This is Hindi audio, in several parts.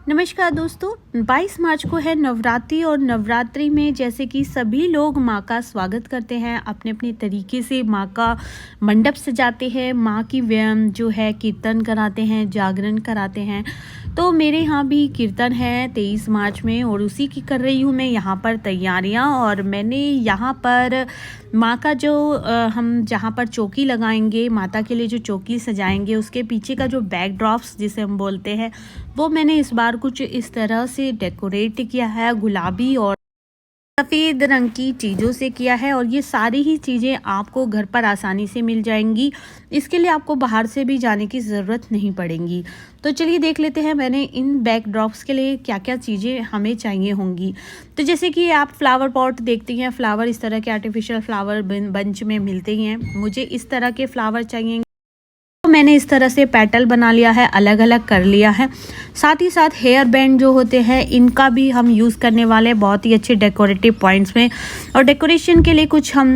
नमस्कार दोस्तों, 22 मार्च को है नवरात्रि और नवरात्रि में जैसे कि सभी लोग माँ का स्वागत करते हैं, अपने अपने तरीके से माँ का मंडप सजाते हैं, माँ की व्यायाम जो है कीर्तन कराते हैं, जागरण कराते हैं। तो मेरे यहाँ भी कीर्तन है 23 मार्च में और उसी की कर रही हूँ मैं यहाँ पर तैयारियाँ। और मैंने यहाँ पर माँ का जो हम जहाँ पर चौकी लगाएंगे, माता के लिए जो चौकी सजाएंगे, उसके पीछे का जो बैकड्रॉप्स जिसे हम बोलते हैं, वो मैंने इस बार कुछ इस तरह से डेकोरेट किया है, गुलाबी और सफ़ेद रंग की चीज़ों से किया है। और ये सारी ही चीज़ें आपको घर पर आसानी से मिल जाएंगी, इसके लिए आपको बाहर से भी जाने की ज़रूरत नहीं पड़ेगी। तो चलिए देख लेते हैं मैंने इन बैकड्रॉप्स के लिए क्या क्या चीज़ें हमें चाहिए होंगी। तो जैसे कि आप फ्लावर पॉट देखती हैं, फ्लावर इस तरह के आर्टिफिशियल फ्लावर बंच में मिलते ही हैं, मुझे इस तरह के फ्लावर चाहिए। तो मैंने इस तरह से पेटल बना लिया है, अलग अलग कर लिया है। साथ ही साथ हेयर बैंड जो होते हैं, इनका भी हम यूज़ करने वाले हैं बहुत ही अच्छे डेकोरेटिव पॉइंट्स में। और डेकोरेशन के लिए कुछ हम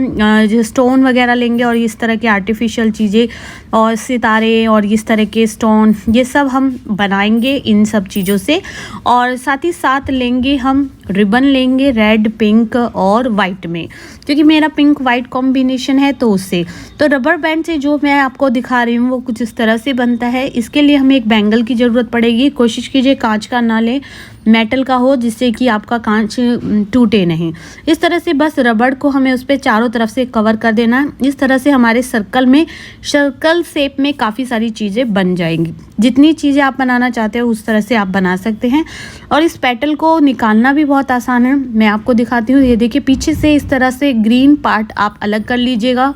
जो स्टोन वगैरह लेंगे और इस तरह के आर्टिफिशियल चीज़ें और सितारे और इस तरह के स्टोन, ये सब हम बनाएंगे इन सब चीज़ों से। और साथ ही साथ लेंगे हम रिबन लेंगे रेड, पिंक और वाइट में, क्योंकि मेरा पिंक वाइट कॉम्बिनेशन है। तो उससे तो रबर बैंड से जो मैं आपको दिखा रही हूँ वो कुछ इस तरह से बनता है। इसके लिए हमें एक बैंगल की ज़रूरत पड़ेगी। कोशिश कीजिए कांच का ना लें, मेटल का हो, जिससे कि आपका कांच टूटे नहीं। इस तरह से बस रबड़ को हमें उस पर चारों तरफ से कवर कर देना है। इस तरह से हमारे सर्कल शेप में काफ़ी सारी चीज़ें बन जाएंगी। जितनी चीज़ें आप बनाना चाहते हो उस तरह से आप बना सकते हैं। और इस पेटल को निकालना भी बहुत आसान है, मैं आपको दिखाती हूँ। ये देखिए, पीछे से इस तरह से ग्रीन पार्ट आप अलग कर लीजिएगा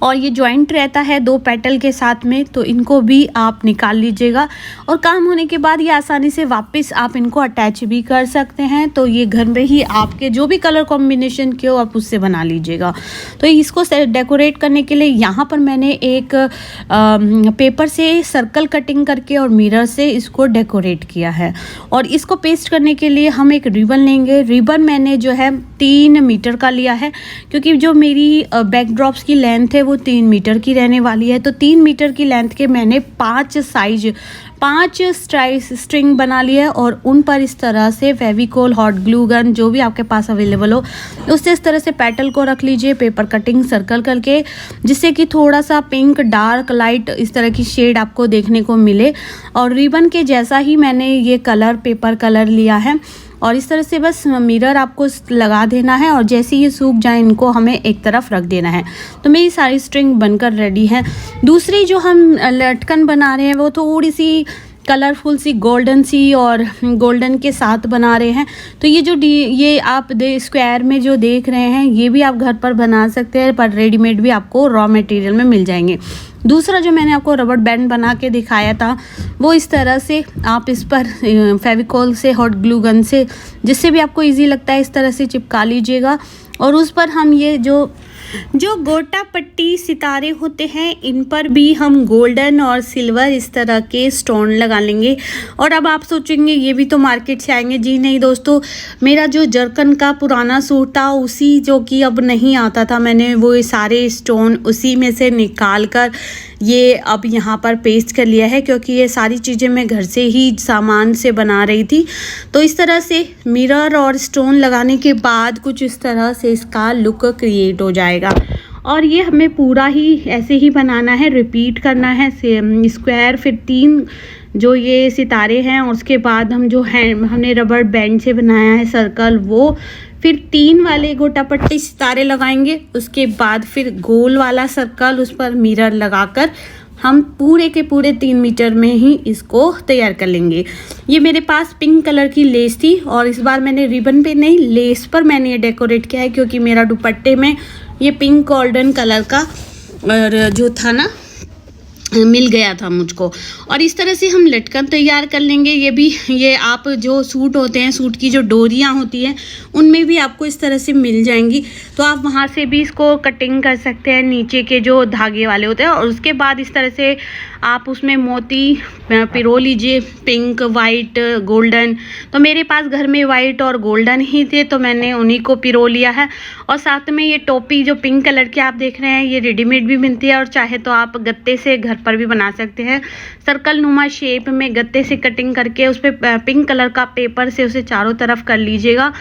और ये जॉइंट रहता है दो पेटल के साथ में, तो इनको भी आप निकाल लीजिएगा। और काम होने के बाद ये आसानी से वापस आप इनको अटैच भी कर सकते हैं। तो ये घर में ही आपके जो भी कलर कॉम्बिनेशन के हो आप उससे बना लीजिएगा। तो इसको डेकोरेट करने के लिए यहाँ पर मैंने एक पेपर से सर्कल कटिंग करके और मिरर से इसको डेकोरेट किया है। और इसको पेस्ट करने के लिए हम एक रिबन लेंगे। रिबन मैंने जो है 3 मीटर का लिया है, क्योंकि जो मेरी बैकड्रॉप्स की लेंथ है वो 3 मीटर की रहने वाली है। तो 3 मीटर की लेंथ के मैंने 5 स्ट्रिंग बना लिए है और उन पर इस तरह से फेविकोल, हॉट ग्लू गन, जो भी आपके पास अवेलेबल हो, उससे इस तरह से पेटल को रख लीजिए पेपर कटिंग सर्कल करके, जिससे कि थोड़ा सा पिंक, डार्क, लाइट इस तरह की शेड आपको देखने को मिले। और रिबन के जैसा ही मैंने ये कलर, पेपर कलर लिया है और इस तरह से बस मिरर आपको लगा देना है और जैसे ये सूख जाए इनको हमें एक तरफ रख देना है। तो मेरी सारी स्ट्रिंग बनकर रेडी है। दूसरी जो हम लटकन बना रहे हैं वो थोड़ी सी कलरफुल सी, गोल्डन सी और गोल्डन के साथ बना रहे हैं। तो ये आप स्क्वायर में जो देख रहे हैं ये भी आप घर पर बना सकते हैं, पर रेडीमेड भी आपको रॉ मटेरियल में मिल जाएंगे। दूसरा जो मैंने आपको रबड़ बैंड बना के दिखाया था वो इस तरह से आप इस पर फेविकोल से, हॉट ग्लू गन से, जिससे भी आपको इजी लगता है इस तरह से चिपका लीजिएगा। और उस पर हम ये जो गोटा पट्टी सितारे होते हैं इन पर भी हम गोल्डन और सिल्वर इस तरह के स्टोन लगा लेंगे। और अब आप सोचेंगे ये भी तो मार्केट से आएंगे। जी नहीं दोस्तों, मेरा जो जरकन का पुराना सूट था उसी जो कि अब नहीं आता था, मैंने वो सारे स्टोन उसी में से निकाल कर ये अब यहाँ पर पेस्ट कर लिया है, क्योंकि ये सारी चीज़ें मैं घर से ही सामान से बना रही थी। तो इस तरह से मिरर और स्टोन लगाने के बाद कुछ इस तरह से इसका लुक क्रिएट हो जाएगा। और ये हमें पूरा ही ऐसे ही बनाना है, रिपीट करना है स्क्वायर। फिर 3 जो ये सितारे हैं और उसके बाद हम जो है हमने रबड़ बैंड से बनाया है सर्कल, वो फिर 3 वाले गोटा पट्टी सितारे लगाएंगे। उसके बाद फिर गोल वाला सर्कल, उस पर मिरर लगाकर हम पूरे के पूरे 3 मीटर में ही इसको तैयार कर लेंगे। ये मेरे पास पिंक कलर की लेस थी और इस बार मैंने रिबन पे नहीं, लेस पर मैंने ये डेकोरेट किया है, क्योंकि मेरा दुपट्टे में ये पिंक गोल्डन कलर का और जो था ना मिल गया था मुझको। और इस तरह से हम लटकन तैयार कर लेंगे। ये आप जो सूट होते हैं, सूट की जो डोरियां होती हैं उनमें भी आपको इस तरह से मिल जाएंगी, तो आप वहां से भी इसको कटिंग कर सकते हैं, नीचे के जो धागे वाले होते हैं। और उसके बाद इस तरह से आप उसमें मोती पिरो लीजिए, पिंक, वाइट, गोल्डन। तो मेरे पास घर में वाइट और गोल्डन ही थे, तो मैंने उन्हीं को पिरो लिया है। और साथ में ये टोपी जो पिंक कलर की आप देख रहे हैं ये रेडीमेड भी मिलती है, और चाहे तो आप गत्ते से घर ऊपर भी बना सकते हैं। सर्कल नुमा शेप में गत्ते से कटिंग करके उस पर पिंक कलर का पेपर से उसे चारों तरफ कर लीजिएगा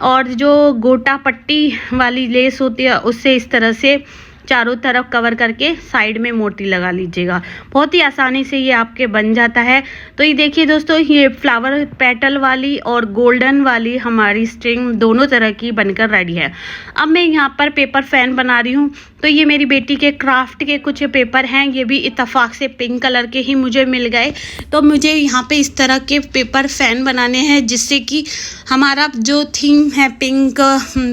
और जो गोटा पट्टी वाली लेस होती है उससे इस तरह से चारों तरफ कवर करके साइड में मोती लगा लीजिएगा। बहुत ही आसानी से ये आपके बन जाता है। तो ये देखिए दोस्तों, ये फ्लावर पेटल वाली और गोल्डन वाली हमारी स्ट्रिंग दोनों तरह की बनकर रेडी है। अब मैं यहाँ पर पेपर फैन बना रही हूँ। तो ये मेरी बेटी के क्राफ्ट के कुछ पेपर हैं, ये भी इत्तेफाक से पिंक कलर के ही मुझे मिल गए। तो मुझे यहाँ पे इस तरह के पेपर फैन बनाने हैं जिससे कि हमारा जो थीम है पिंक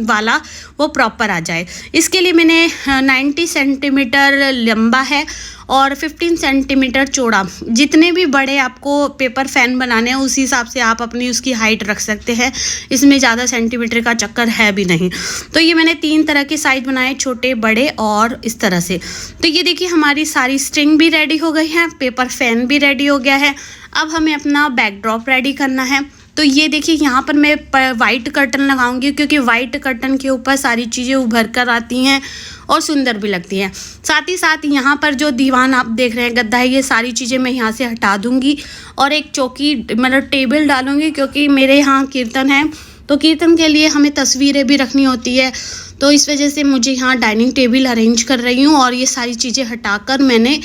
वाला वो प्रॉपर आ जाए। इसके लिए मैंने 90 सेंटीमीटर लंबा है और 15 सेंटीमीटर चौड़ा। जितने भी बड़े आपको पेपर फैन बनाने हैं उस हिसाब से आप अपनी उसकी हाइट रख सकते हैं। इसमें ज़्यादा सेंटीमीटर का चक्कर है भी नहीं। तो ये मैंने 3 तरह के साइज बनाए, छोटे बड़े और इस तरह से। तो ये देखिए हमारी सारी स्ट्रिंग भी रेडी हो गई है, पेपर फैन भी रेडी हो गया है। अब हमें अपना बैकड्रॉप रेडी करना है। तो ये देखिए यहाँ पर मैं वाइट कर्टन लगाऊंगी क्योंकि वाइट कर्टन के ऊपर सारी चीज़ें उभर कर आती हैं और सुंदर भी लगती हैं। साथ ही साथ यहाँ पर जो दीवान आप देख रहे हैं, गद्दा है, ये सारी चीज़ें मैं यहाँ से हटा दूँगी और एक चौकी मतलब टेबल डालूँगी क्योंकि मेरे यहाँ कीर्तन है। तो कीर्तन के लिए हमें तस्वीरें भी रखनी होती है। तो इस वजह से मुझे यहाँ डाइनिंग टेबल अरेंज कर रही हूँ और ये सारी चीज़ें हटाकर मैंने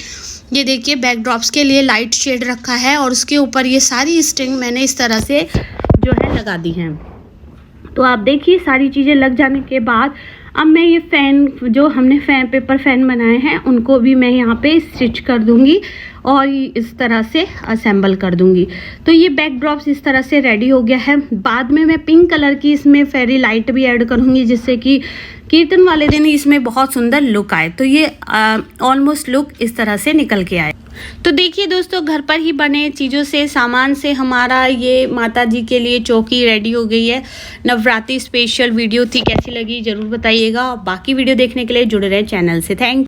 ये देखिए बैकड्रॉप्स के लिए लाइट शेड रखा है और उसके ऊपर ये सारी स्ट्रिंग मैंने इस तरह से जो है लगा दी हैं। तो आप देखिए सारी चीज़ें लग जाने के बाद अब मैं ये फ़ैन जो हमने पेपर फ़ैन बनाए हैं उनको भी मैं यहाँ पे स्टिच कर दूँगी और इस तरह से असेंबल कर दूँगी। तो ये बैकड्रॉप्स इस तरह से रेडी हो गया है। बाद में मैं पिंक कलर की इसमें फेरी लाइट भी ऐड करूँगी जिससे कि कीर्तन वाले दिन इसमें बहुत सुंदर लुक आए। तो ये ऑलमोस्ट लुक इस तरह से निकल के आए। तो देखिए दोस्तों, घर पर ही बने चीज़ों से सामान से हमारा ये माता जी के लिए चौकी रेडी हो गई है। नवरात्रि स्पेशल वीडियो थी, कैसी लगी ज़रूर बताइएगा। बाकी वीडियो देखने के लिए जुड़े रहे चैनल से। थैंक